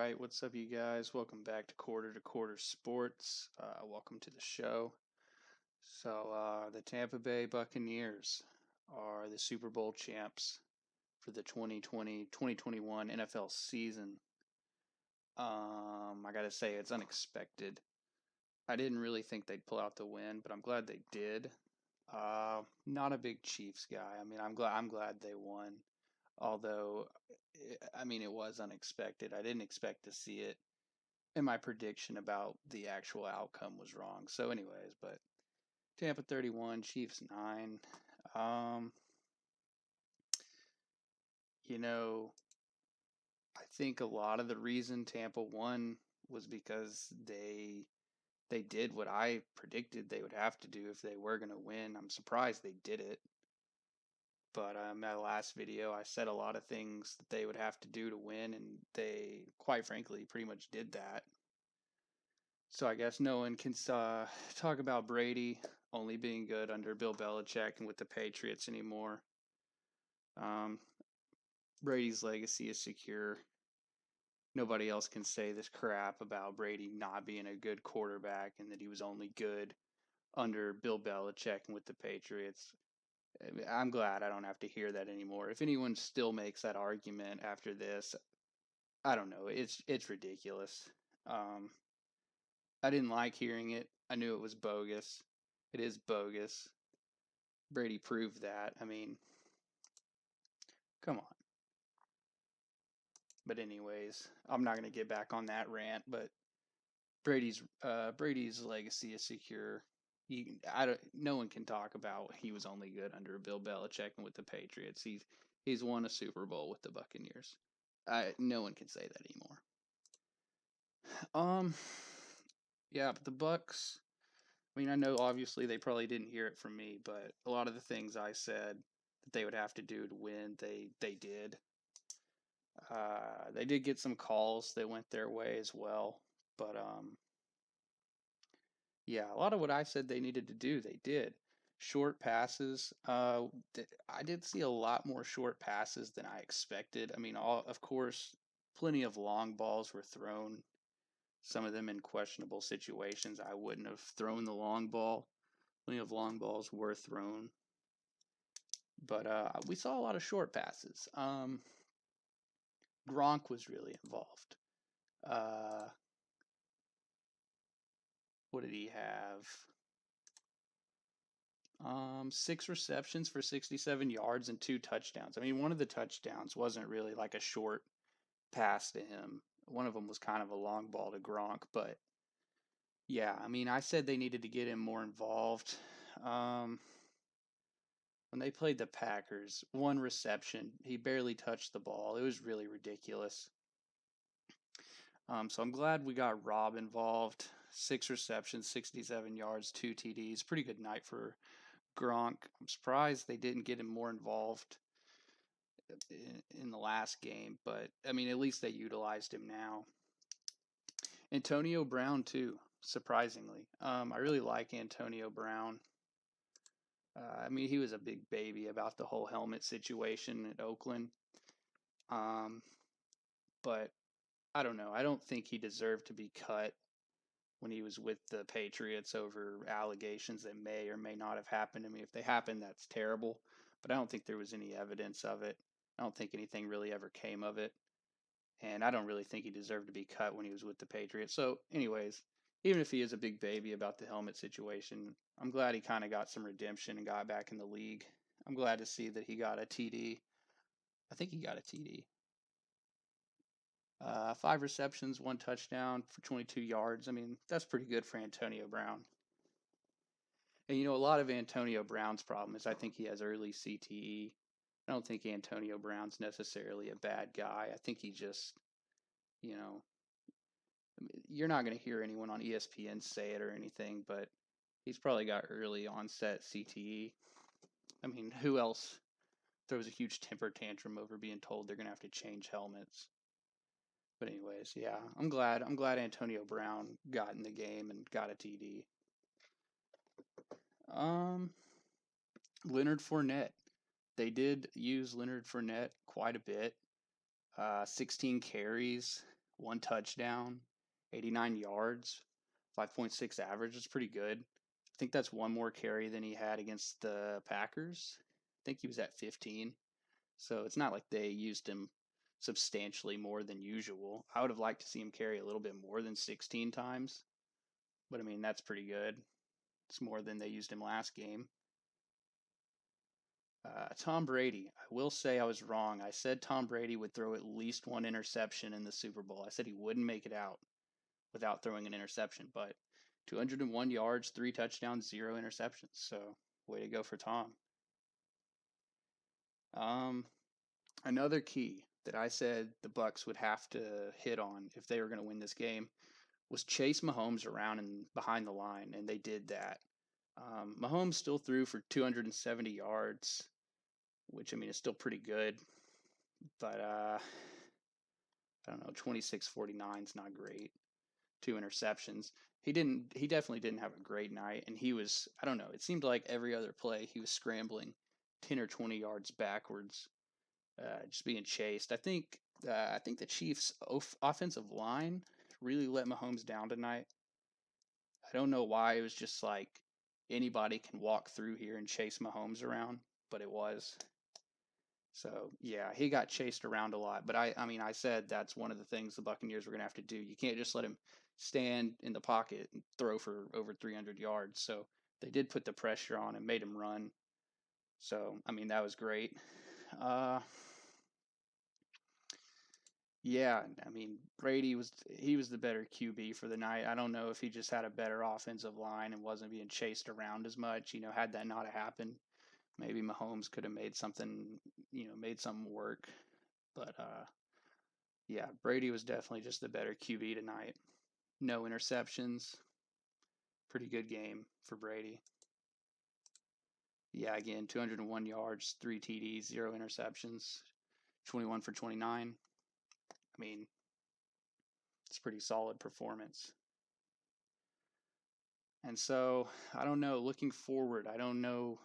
right, what's up, you guys? Welcome back to Quarter Sports. Welcome to the show. The Tampa Bay Buccaneers are the Super Bowl champs for the 2020-2021 NFL season. I gotta say, it's unexpected. I didn't really think they'd pull out the win, but I'm glad they did. Not a big Chiefs guy. I mean, I'm glad they won. Although, it was unexpected. I didn't expect to see it, and my prediction about the actual outcome was wrong. So, anyways, but Tampa 31, Chiefs 9. Um, you know, I think a lot of the reason Tampa won was because they did what I predicted they would have to do if they were going to win. I'm surprised they did it. But my last video, I said a lot of things that they would have to do to win, and they, quite frankly, pretty much did that. So I guess no one can talk about Brady only being good under Bill Belichick and with the Patriots anymore. Um, Brady's legacy is secure. Nobody else can say this crap about Brady not being a good quarterback and that he was only good under Bill Belichick and with the Patriots. I'm glad I don't have to hear that anymore. If anyone still makes that argument after this, I don't know. It's ridiculous. Um, I didn't like hearing it. I knew it was bogus. It is bogus. Brady proved that. I mean, come on. But anyways, I'm not going to get back on that rant. But Brady's legacy is secure. No one can talk about he was only good under Bill Belichick and with the Patriots. He's won a Super Bowl with the Buccaneers. No one can say that anymore. Um, yeah, but the Bucs. I mean, I know obviously they probably didn't hear it from me, but a lot of the things I said that they would have to do to win, they did. They did get some calls that went their way as well, but yeah, a lot of what I said they needed to do, they did. Short passes. I did see a lot more short passes than I expected. I mean, of course, plenty of long balls were thrown. Some of them in questionable situations. I wouldn't have thrown the long ball. Plenty of long balls were thrown, but we saw a lot of short passes. Gronk was really involved. Uh, what did he have? 6 receptions for 67 yards and 2 touchdowns. I mean, one of the touchdowns wasn't really like a short pass to him. One of them was kind of a long ball to Gronk, but yeah, I mean, I said they needed to get him more involved. Um, when they played the Packers, 1 reception, he barely touched the ball. It was really ridiculous. So I'm glad we got Rob involved. 6 receptions, 67 yards, 2 TDs. Pretty good night for Gronk. I'm surprised they didn't get him more involved in the last game, but I mean, at least they utilized him now. Antonio Brown too, surprisingly. I really like Antonio Brown. I mean, he was a big baby about the whole helmet situation at Oakland. Um, but I don't know. I don't think he deserved to be cut when he was with the Patriots over allegations that may or may not have happened to me. If they happened, that's terrible. But I don't think there was any evidence of it. I don't think anything really ever came of it. And I don't really think he deserved to be cut when he was with the Patriots. So, anyways, even if he is a big baby about the helmet situation, I'm glad he kind of got some redemption and got back in the league. I'm glad to see that he got a TD. I think he got a TD. 5 receptions, 1 touchdown for 22 yards. I mean, that's pretty good for Antonio Brown. And a lot of Antonio Brown's problem is I think he has early CTE. I don't think Antonio Brown's necessarily a bad guy. I think he just, you know, you're not going to hear anyone on ESPN say it or anything, but he's probably got early onset CTE. I mean, who else throws a huge temper tantrum over being told they're going to have to change helmets? But anyways, yeah, I'm glad Antonio Brown got in the game and got a TD. Leonard Fournette. They did use Leonard Fournette quite a bit. 16 carries, 1 touchdown, 89 yards, 5.6 average. That's pretty good. I think that's one more carry than he had against the Packers. I think he was at 15. So it's not like they used him substantially more than usual. I would have liked to see him carry a little bit more than 16 times. But I mean, that's pretty good. It's more than they used him last game. Tom Brady. I will say I was wrong. I said Tom Brady would throw at least one interception in the Super Bowl. I said he wouldn't make it out without throwing an interception, but 201 yards, 3 touchdowns, 0 interceptions. So way to go for Tom. Another key that I said the Bucs would have to hit on if they were going to win this game was chase Mahomes around and behind the line, and they did that. Mahomes still threw for 270 yards, which I mean is still pretty good, but I don't know, 26-49 is not great. 2 interceptions. He definitely didn't have a great night, and he was, I don't know, it seemed like every other play he was scrambling 10 or 20 yards backwards, just being chased. I think the Chiefs' offensive line really let Mahomes down tonight. I don't know why. It was just like anybody can walk through here and chase Mahomes around, but it was. So yeah, he got chased around a lot. But I mean, I said that's one of the things the Buccaneers were going to have to do. You can't just let him stand in the pocket and throw for over 300 yards. So they did put the pressure on and made him run. So I mean, that was great. Uh, yeah, I mean, Brady was the better QB for the night. I don't know if he just had a better offensive line and wasn't being chased around as much. You know, had that not happened, maybe Mahomes could have made something, made something work. But yeah, Brady was definitely just the better QB tonight. No interceptions. Pretty good game for Brady. Yeah, again, 201 yards, 3 TDs, 0 interceptions, 21 for 29. I mean, it's a pretty solid performance. And so, I don't know, looking forward, I don't know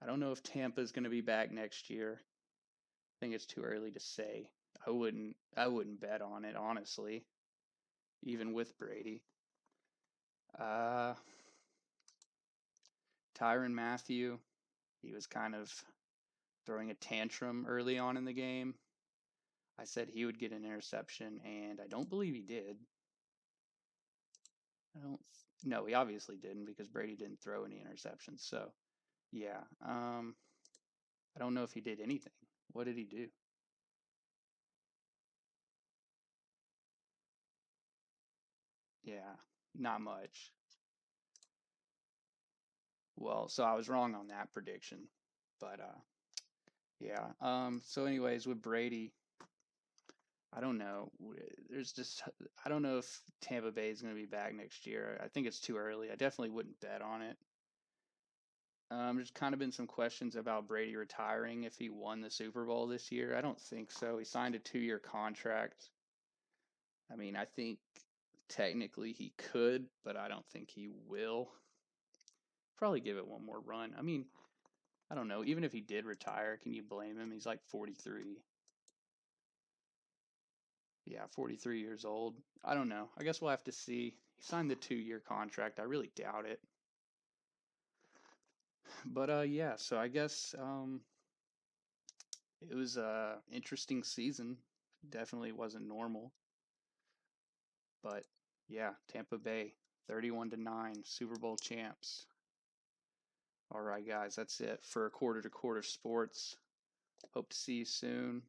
if Tampa is going to be back next year. I think it's too early to say. I wouldn't bet on it, honestly, even with Brady. Tyrann Mathieu, he was kind of throwing a tantrum early on in the game. I said he would get an interception, and I don't believe he did. No, he obviously didn't because Brady didn't throw any interceptions. So, yeah, I don't know if he did anything. What did he do? Yeah, not much. Well, so I was wrong on that prediction, but yeah. So, anyways, with Brady, I don't know. There's just I don't know if Tampa Bay is going to be back next year. I think it's too early. I definitely wouldn't bet on it. There's kind of been some questions about Brady retiring if he won the Super Bowl this year. I don't think so. He signed a 2-year contract. I mean, I think technically he could, but I don't think he will. Probably give it one more run. I mean, I don't know. Even if he did retire, can you blame him? He's like 43. Yeah, 43 years old. I don't know. I guess we'll have to see. He signed the 2-year contract. I really doubt it. But yeah, so I guess it was a interesting season. Definitely wasn't normal. But yeah, Tampa Bay 31-9 Super Bowl champs. All right, guys, that's it for Quarter to Quarter Sports. Hope to see you soon.